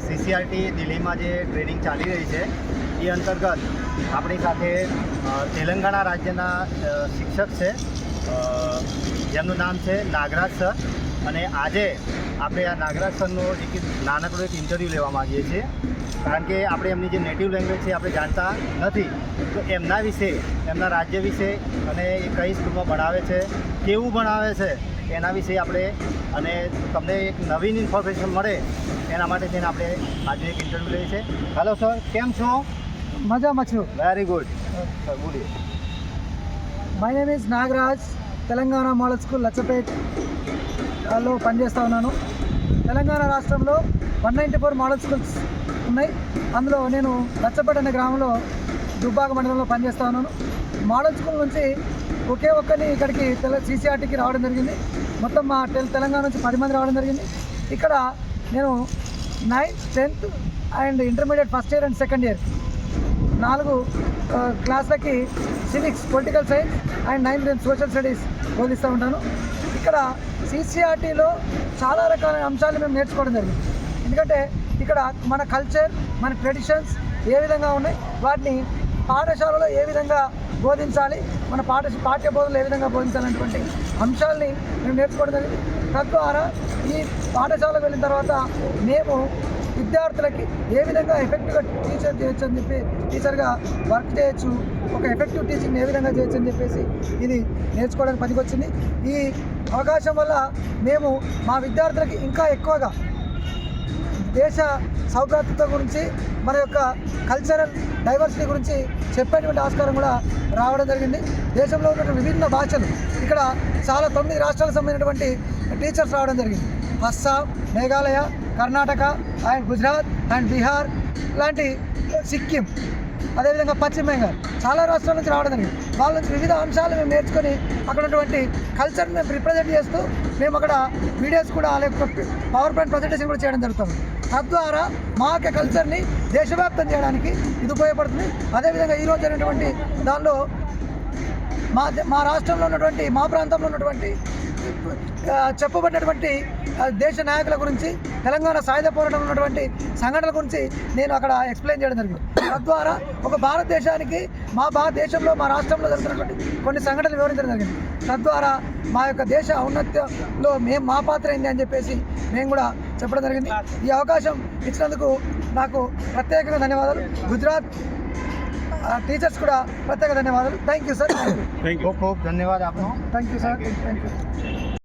CCRT દિલ્હીમાં જે training ચાલી રહી છે એ અંતર્ગત આપણી સાથે તેલંગાણા રાજ્યના શિક્ષક છે જેમનું નામ છે નાગરાજ સર. અને આજે આપણે આ નાગરાજ સરનો એક નાનકડો ઇન્ટરવ્યૂ લેવા માગીએ છીએ, કારણ કે આપણે એમની જે નેટિવ લેંગ્વેજ છે આપણે જાણતા નથી. તો એમના વિશે, એમના રાજ્ય વિશે અને એ કઈ સ્કૂલમાં ભણાવે છે, કેવું ભણાવે છે એના વિશે આપણે અને તમને એક નવીન ઇન્ફોર્મેશન મળે એના માટે થઈને આપણે આજે એક ઇન્ટરવ્યૂ લઈએ છીએ. હેલો સર, કેમ છો? మజాમાં છું. વેરી ગુડ સર, બોલીએ. My name is Nagaraj. Telangana model school లచ్చపేట్లో పనిచేస్తూ ఉన్నాను. తెలంగాణ రాష్ట్రంలో 194 మోడల్ స్కూల్స్ ఉన్నాయి. అందులో నేను లచ్చపేట అనే గ్రామంలో దుబ్బాక మండలంలో పనిచేస్తూ ఉన్నాను. మోడల్ స్కూల్ నుంచి ఒకే ఒక్కరిని ఇక్కడికి CCRTకి రావడం జరిగింది. మొత్తం మా తెలంగాణ నుంచి 10 మంది రావడం జరిగింది. ఇక్కడ నేను 9th, 10th and intermediate first year and second year 4 క్లాసులకి civics, political science and 9th and social studies బోధిస్తూ ఉంటాను. ఇక్కడ CCRTలో చాలా రకాల అంశాలు మేము నేర్చుకోవడం జరిగింది. ఎందుకంటే ఇక్కడ మన కల్చర్, మన ట్రెడిషన్స్ ఏ విధంగా ఉన్నాయి, వాటిని పాఠశాలలో ఏ విధంగా బోధించాలి, మన పాఠ్య బోధనలు ఏ విధంగా బోధించాలనేటువంటి అంశాలని మేము నేర్చుకోవడం జరిగింది. తద్వారా ఈ పాఠశాలకు వెళ్ళిన తర్వాత మేము విద్యార్థులకి ఏ విధంగా ఎఫెక్టివ్గా టీచర్ చేయొచ్చు అని చెప్పి, టీచర్గా వర్క్ చేయొచ్చు, ఒక ఎఫెక్టివ్ టీచింగ్ ఏ విధంగా చేయొచ్చు అని చెప్పేసి ఇది నేర్చుకోవడానికి పనికొచ్చింది. ఈ అవకాశం వల్ల మేము మా విద్యార్థులకి ఇంకా ఎక్కువగా దేశ సౌభ్రాతృత్వం గురించి, మన యొక్క కల్చరల్ డైవర్సిటీ గురించి చెప్పేటువంటి ఆస్కారం కూడా రావడం జరిగింది. దేశంలో ఉన్నటువంటి విభిన్న భాషలు ఇక్కడ చాలా 9 రాష్ట్రాలకు సంబంధించినటువంటి టీచర్స్ రావడం జరిగింది. అస్సాం, మేఘాలయ, కర్ణాటక అండ్ గుజరాత్ అండ్ బీహార్ లాంటి, సిక్కిం, అదేవిధంగా పశ్చిమ బెంగాల్, చాలా రాష్ట్రాల నుంచి రావడం జరిగింది. వాళ్ళ నుంచి వివిధ అంశాలు మేము నేర్చుకొని అక్కడ ఉన్నటువంటి కల్చర్ని మేము రిప్రజెంట్ చేస్తూ మేము అక్కడ వీడియోస్ కూడా లేకపోతే పవర్ పాయింట్ ప్రజెంటేషన్ కూడా చేయడం జరుగుతుంది. తద్వారా మా యొక్క కల్చర్ని దేశవ్యాప్తం చేయడానికి ఇది ఉపయోగపడుతుంది. అదేవిధంగా ఈరోజు జరిగినటువంటి దానిలో మా రాష్ట్రంలో ఉన్నటువంటి, మా ప్రాంతంలో ఉన్నటువంటి చెప్పబడినటువంటి దేశ నాయకుల గురించి, తెలంగాణ సాయుధ పోరాటంలో ఉన్నటువంటి సంఘటనల గురించి నేను అక్కడ ఎక్స్ప్లెయిన్ చేయడం జరిగింది. తద్వారా ఒక భారతదేశానికి, మా భారతదేశంలో, మా రాష్ట్రంలో జరుగుతున్నటువంటి కొన్ని సంఘటనలు వివరించడం జరిగింది. తద్వారా మా యొక్క దేశ ఔన్నత్యంలో మా పాత్ర ఏంటి అని చెప్పేసి మేము కూడా చెప్పడం జరిగింది. ఈ అవకాశం ఇచ్చినందుకు నాకు ప్రత్యేకంగా ధన్యవాదాలు. గుజరాత్ టీచర్స్ కూడా ప్రత్యేక ధన్యవాదాలు. Thank you sir. ખૂબ ખૂબ ધન્યવાદ આપનો. Thank you sir. Thank you.